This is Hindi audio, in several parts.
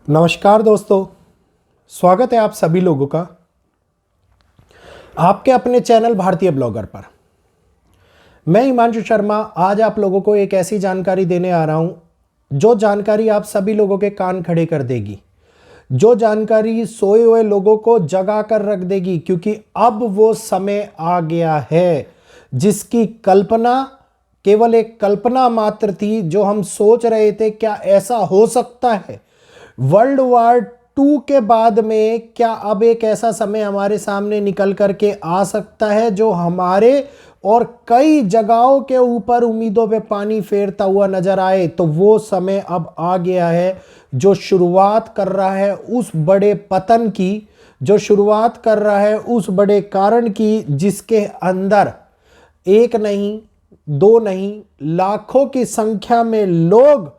नमस्कार दोस्तों, स्वागत है आप सभी लोगों का आपके अपने चैनल भारतीय ब्लॉगर पर। मैं हिमांशु शर्मा आज आप लोगों को एक ऐसी जानकारी देने आ रहा हूं जो जानकारी आप सभी लोगों के कान खड़े कर देगी, जो जानकारी सोए हुए लोगों को जगा कर रख देगी, क्योंकि अब वो समय आ गया है जिसकी कल्पना केवल एक कल्पना मात्र थी। जो हम सोच रहे थे क्या ऐसा हो सकता है, वर्ल्ड वॉर 2 के बाद में क्या अब एक ऐसा समय हमारे सामने निकल करके आ सकता है जो हमारे और कई जगहों के ऊपर उम्मीदों पे पानी फेरता हुआ नजर आए। तो वो समय अब आ गया है जो शुरुआत कर रहा है उस बड़े पतन की, जो शुरुआत कर रहा है उस बड़े कारण की, जिसके अंदर एक नहीं, दो नहीं, लाखों की संख्या में लोग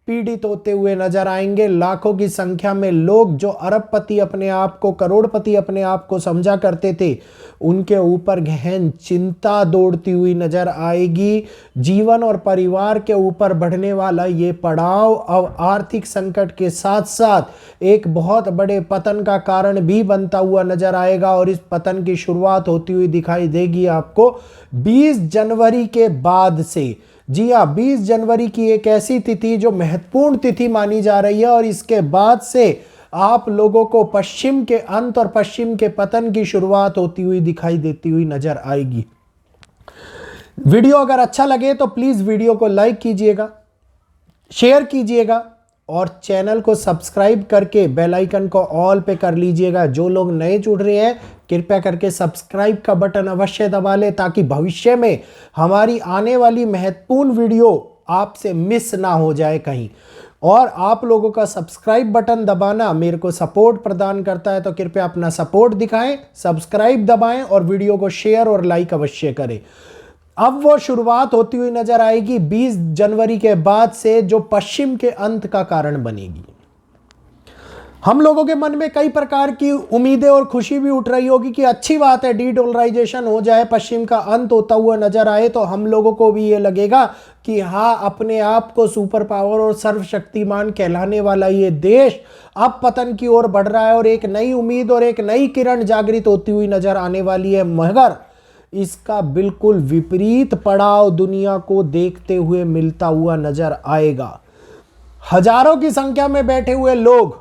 पीड़ित होते हुए नजर आएंगे। लाखों की संख्या में लोग जो अरबपति अपने आप को, करोड़पति अपने आप को समझा करते थे, उनके ऊपर गहन चिंता दौड़ती हुई नजर आएगी। जीवन और परिवार के ऊपर बढ़ने वाला ये पड़ाव अब आर्थिक संकट के साथ साथ एक बहुत बड़े पतन का कारण भी बनता हुआ नजर आएगा। और इस पतन की शुरुआत होती हुई दिखाई देगी आपको 20 जनवरी के बाद से। जी हाँ, 20 जनवरी की एक ऐसी तिथि जो महत्वपूर्ण तिथि मानी जा रही है, और इसके बाद से आप लोगों को पश्चिम के अंत और पश्चिम के पतन की शुरुआत होती हुई दिखाई देती हुई नजर आएगी। वीडियो अगर अच्छा लगे तो प्लीज वीडियो को लाइक कीजिएगा, शेयर कीजिएगा और चैनल को सब्सक्राइब करके बेल आइकन को ऑल पे कर लीजिएगा। जो लोग नए जुड़ रहे हैं कृपया करके सब्सक्राइब का बटन अवश्य दबा लें, ताकि भविष्य में हमारी आने वाली महत्वपूर्ण वीडियो आपसे मिस ना हो जाए कहीं। और आप लोगों का सब्सक्राइब बटन दबाना मेरे को सपोर्ट प्रदान करता है, तो कृपया अपना सपोर्ट दिखाएं, सब्सक्राइब दबाएं और वीडियो को शेयर और लाइक अवश्य करें। अब वो शुरुआत होती हुई नजर आएगी 20 जनवरी के बाद से, जो पश्चिम के अंत का कारण बनेगी। हम लोगों के मन में कई प्रकार की उम्मीदें और खुशी भी उठ रही होगी कि अच्छी बात है, डीडोलराइजेशन हो जाए, पश्चिम का अंत होता हुआ नजर आए, तो हम लोगों को भी ये लगेगा कि हाँ, अपने आप को सुपर पावर और सर्वशक्तिमान कहलाने वाला ये देश अब पतन की ओर बढ़ रहा है और एक नई उम्मीद और एक नई किरण जागृत होती हुई नजर आने वाली है। मगर इसका बिल्कुल विपरीत पड़ाव दुनिया को देखते हुए मिलता हुआ नजर आएगा। हजारों की संख्या में बैठे हुए लोग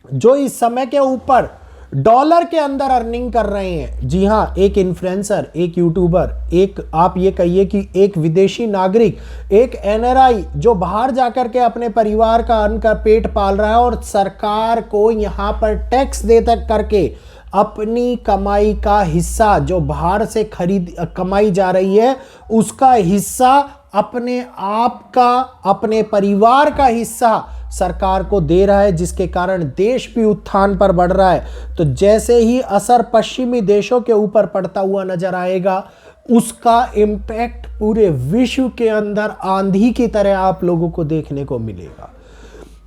जो इस समय के ऊपर डॉलर के अंदर अर्निंग कर रहे हैं। जी हां, एक इन्फ्लुएंसर, एक यूट्यूबर, एक आप ये कहिए कि एक विदेशी नागरिक, एक एनआरआई जो बाहर जाकर के अपने परिवार का अन्न का पेट पाल रहा है और सरकार को यहां पर टैक्स दे तक करके अपनी कमाई का हिस्सा जो बाहर से कमाई जा रही है उसका हिस्सा, अपने आप का, अपने परिवार का हिस्सा सरकार को दे रहा है, जिसके कारण देश भी उत्थान पर बढ़ रहा है। तो जैसे ही असर पश्चिमी देशों के ऊपर पड़ता हुआ नजर आएगा, उसका इम्पैक्ट पूरे विश्व के अंदर आंधी की तरह आप लोगों को देखने को मिलेगा,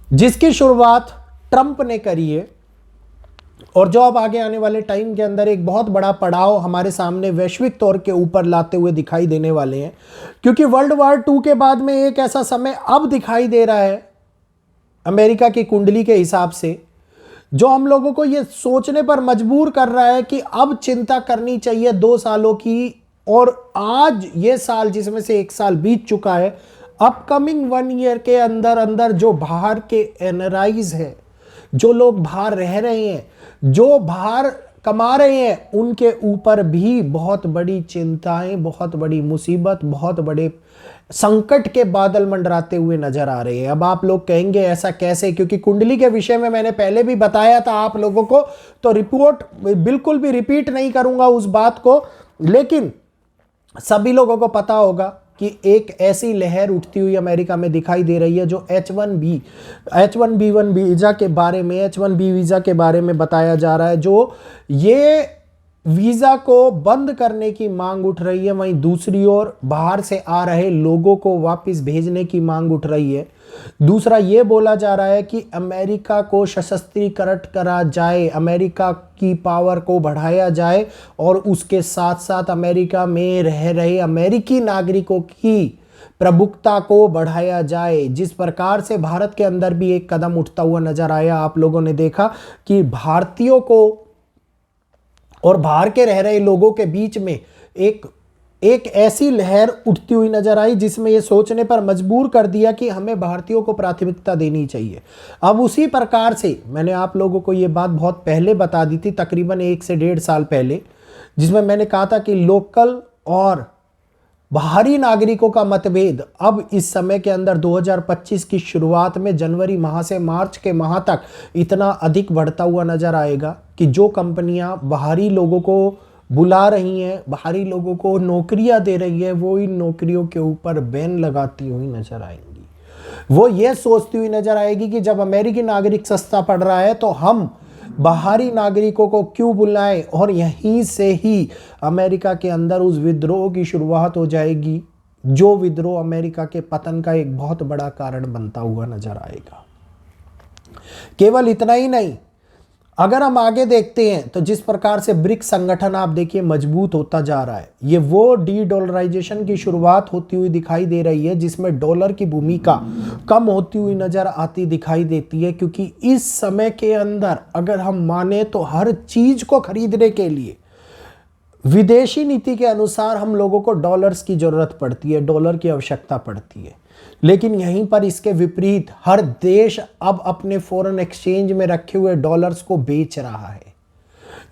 जिसकी शुरुआत ट्रंप ने करी है और जो अब आगे आने वाले टाइम के अंदर एक बहुत बड़ा पड़ाव हमारे सामने वैश्विक तौर के ऊपर लाते हुए दिखाई देने वाले हैं। क्योंकि वर्ल्ड वॉर 2 के बाद में एक ऐसा समय अब दिखाई दे रहा है अमेरिका की कुंडली के हिसाब से, जो हम लोगों को यह सोचने पर मजबूर कर रहा है कि अब चिंता करनी चाहिए 2 सालों की। और आज ये साल जिसमें से 1 साल बीत चुका है, अपकमिंग 1 ईयर के अंदर अंदर जो बाहर के एनआरआईज हैं, जो लोग बाहर रह रहे हैं, जो बाहर कमा रहे हैं, उनके ऊपर भी बहुत बड़ी चिंताएं, बहुत बड़ी मुसीबत, बहुत बड़े संकट के बादल मंडराते हुए नजर आ रहे हैं। अब आप लोग कहेंगे ऐसा कैसे, क्योंकि कुंडली के विषय में मैंने पहले भी बताया था आप लोगों को, तो रिपोर्ट बिल्कुल भी रिपीट नहीं करूंगा उस बात को। लेकिन सभी लोगों को पता होगा कि एक ऐसी लहर उठती हुई अमेरिका में दिखाई दे रही है जो H1B1 वीज़ा के बारे में, H1B वीज़ा के बारे में बताया जा रहा है, जो ये वीज़ा को बंद करने की मांग उठ रही है। वहीं दूसरी ओर बाहर से आ रहे लोगों को वापस भेजने की मांग उठ रही है। दूसरा ये बोला जा रहा है कि अमेरिका को सशस्त्रीकरण करा जाए, अमेरिका की पावर को बढ़ाया जाए और उसके साथ साथ अमेरिका में रह रहे अमेरिकी नागरिकों की प्रभुत्व को बढ़ाया जाए। जिस प्रकार से भारत के अंदर भी एक कदम उठता हुआ नजर आया, आप लोगों ने देखा कि भारतीयों को और बाहर के रह रहे लोगों के बीच में एक ऐसी लहर उठती हुई नजर आई जिसमें यह सोचने पर मजबूर कर दिया कि हमें भारतीयों को प्राथमिकता देनी चाहिए। अब उसी प्रकार से मैंने आप लोगों को यह बात बहुत पहले बता दी थी, तकरीबन 1 से 1.5 साल पहले, जिसमें मैंने कहा था कि लोकल और बाहरी नागरिकों का मतभेद अब इस समय के अंदर 2025 की शुरुआत में जनवरी माह से मार्च के माह तक इतना अधिक बढ़ता हुआ नजर आएगा कि जो कंपनियां बाहरी लोगों को बुला रही हैं, बाहरी लोगों को नौकरियां दे रही है, वो इन नौकरियों के ऊपर बैन लगाती हुई नजर आएंगी। वो ये सोचती हुई नजर आएगी कि जब अमेरिकी नागरिक सस्ता पड़ रहा है तो हम बाहरी नागरिकों को क्यों बुलाएं, और यहीं से ही अमेरिका के अंदर उस विद्रोह की शुरुआत हो जाएगी, जो विद्रोह अमेरिका के पतन का एक बहुत बड़ा कारण बनता हुआ नजर आएगा। केवल इतना ही नहीं, अगर हम आगे देखते हैं तो जिस प्रकार से ब्रिक्स संगठन आप देखिए मजबूत होता जा रहा है, ये वो डी डॉलराइजेशन की शुरुआत होती हुई दिखाई दे रही है जिसमें डॉलर की भूमिका कम होती हुई नजर आती दिखाई देती है। क्योंकि इस समय के अंदर अगर हम माने तो हर चीज को खरीदने के लिए विदेशी नीति के अनुसार हम लोगों को डॉलर्स की जरूरत पड़ती है, डॉलर की आवश्यकता पड़ती है। लेकिन यहीं पर इसके विपरीत हर देश अब अपने फॉरेन एक्सचेंज में रखे हुए डॉलर्स को बेच रहा है।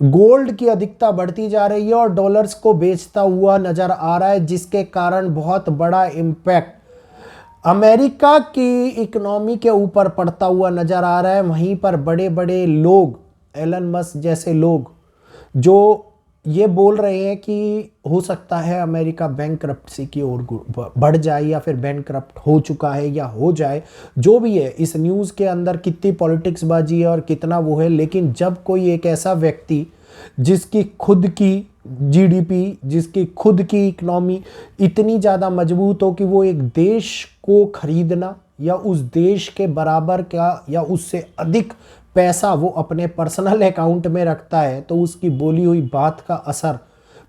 गोल्ड की अधिकता बढ़ती जा रही है और डॉलर्स को बेचता हुआ नजर आ रहा है, जिसके कारण बहुत बड़ा इम्पैक्ट अमेरिका की इकोनॉमी के ऊपर पड़ता हुआ नजर आ रहा है। वहीं पर बड़े बड़े लोग, एलन मस्क जैसे लोग, जो ये बोल रहे हैं कि हो सकता है अमेरिका बैंकरप्सी की ओर बढ़ जाए या फिर बैंकरप्ट हो चुका है या हो जाए, जो भी है। इस न्यूज़ के अंदर कितनी पॉलिटिक्स बाजी है और कितना वो है, लेकिन जब कोई एक ऐसा व्यक्ति जिसकी खुद की जीडीपी, जिसकी खुद की इकोनॉमी इतनी ज़्यादा मजबूत हो कि वो एक देश को खरीदना या उस देश के बराबर का या उससे अधिक पैसा वो अपने पर्सनल अकाउंट में रखता है, तो उसकी बोली हुई बात का असर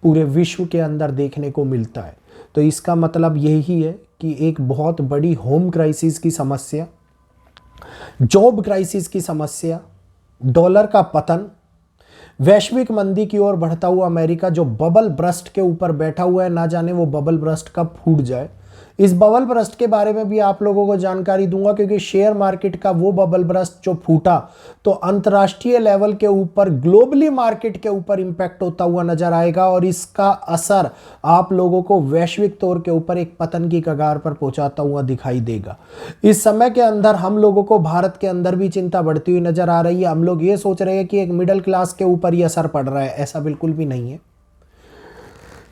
पूरे विश्व के अंदर देखने को मिलता है। तो इसका मतलब यही है कि एक बहुत बड़ी होम क्राइसिस की समस्या, जॉब क्राइसिस की समस्या, डॉलर का पतन, वैश्विक मंदी की ओर बढ़ता हुआ अमेरिका जो बबल बर्स्ट के ऊपर बैठा हुआ है, ना जाने वो बबल बर्स्ट कब फूट जाए। इस बबल बर्स्ट के बारे में भी आप लोगों को जानकारी दूंगा, क्योंकि शेयर मार्केट का वो बबल बर्स्ट जो फूटा तो अंतर्राष्ट्रीय लेवल के ऊपर, ग्लोबली मार्केट के ऊपर इंपैक्ट होता हुआ नजर आएगा और इसका असर आप लोगों को वैश्विक तौर के ऊपर एक पतन की कगार पर पहुंचाता हुआ दिखाई देगा। इस समय के अंदर हम लोगों को भारत के अंदर भी चिंता बढ़ती हुई नजर आ रही है। हम लोग ये सोच रहे हैं कि एक मिडिल क्लास के ऊपर ये असर पड़ रहा है, ऐसा बिल्कुल भी नहीं है।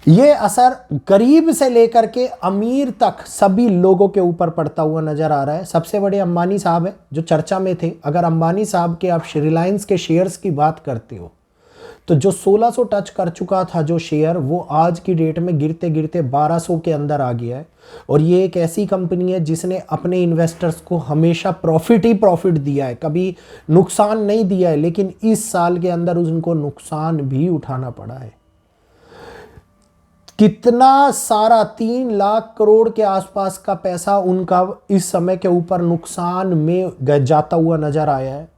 ये असर गरीब से लेकर के अमीर तक सभी लोगों के ऊपर पड़ता हुआ नजर आ रहा है। सबसे बड़े अंबानी साहब हैं जो चर्चा में थे। अगर अंबानी साहब के आप रिलायंस के शेयर्स की बात करते हो तो जो 1600 टच कर चुका था जो शेयर, वो आज की डेट में गिरते गिरते 1200 के अंदर आ गया है। और ये एक ऐसी कंपनी है जिसने अपने इन्वेस्टर्स को हमेशा प्रॉफिट ही प्रॉफिट दिया है, कभी नुकसान नहीं दिया है। लेकिन इस साल के अंदर उनको नुकसान भी उठाना पड़ा है। कितना सारा 3 लाख करोड़ के आसपास का पैसा उनका इस समय के ऊपर नुकसान में जाता हुआ नजर आया है।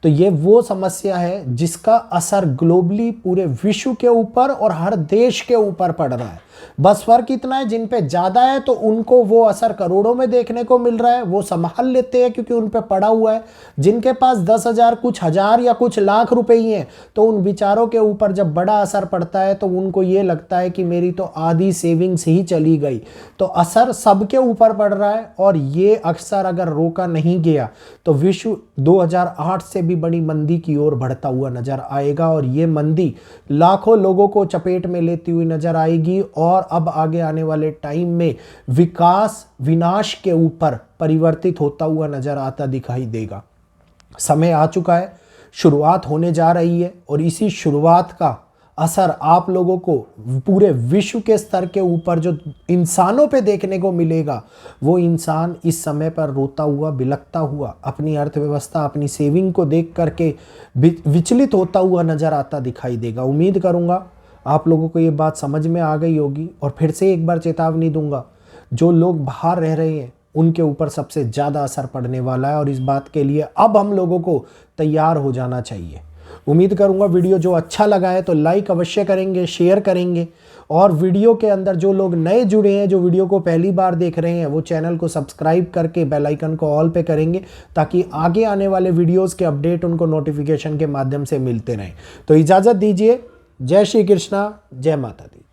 तो ये वो समस्या है जिसका असर ग्लोबली पूरे विश्व के ऊपर और हर देश के ऊपर पड़ रहा है। बस फर्क इतना है, जिन पे ज्यादा है तो उनको वो असर करोड़ों में देखने को मिल रहा है, वो संभाल लेते हैं क्योंकि उन पे पड़ा हुआ है। जिनके पास 10,000, कुछ हजार या कुछ लाख रुपए ही हैं, तो उन बेचारों के ऊपर जब बड़ा असर पड़ता है तो उनको ये लगता है कि मेरी तो आधी सेविंग्स ही चली गई। तो असर सबके ऊपर पड़ रहा है और ये अक्सर अगर रोका नहीं गया तो विश्व 2008 से भी बड़ी मंदी की ओर बढ़ता हुआ नजर आएगा और ये मंदी लाखों लोगों को चपेट में लेती हुई नजर आएगी और अब आगे आने वाले टाइम में विकास विनाश के ऊपर परिवर्तित होता हुआ नजर आता दिखाई देगा। समय आ चुका है, शुरुआत होने जा रही है और इसी शुरुआत का असर आप लोगों को पूरे विश्व के स्तर के ऊपर जो इंसानों पे देखने को मिलेगा, वो इंसान इस समय पर रोता हुआ, बिलखता हुआ, अपनी अर्थव्यवस्था, अपनी सेविंग को देख करके विचलित होता हुआ नजर आता दिखाई देगा। उम्मीद करूंगा आप लोगों को ये बात समझ में आ गई होगी और फिर से एक बार चेतावनी दूंगा, जो लोग बाहर रह रहे हैं उनके ऊपर सबसे ज़्यादा असर पड़ने वाला है और इस बात के लिए अब हम लोगों को तैयार हो जाना चाहिए। उम्मीद करूंगा वीडियो जो अच्छा लगा है तो लाइक अवश्य करेंगे, शेयर करेंगे और वीडियो के अंदर जो लोग नए जुड़े हैं, जो वीडियो को पहली बार देख रहे हैं, वो चैनल को सब्सक्राइब करके बेल आइकन को ऑल पे करेंगे ताकि आगे आने वाले वीडियोस के अपडेट उनको नोटिफिकेशन के माध्यम से मिलते रहें। तो इजाज़त दीजिए। जय श्री कृष्णा, जय माता दी।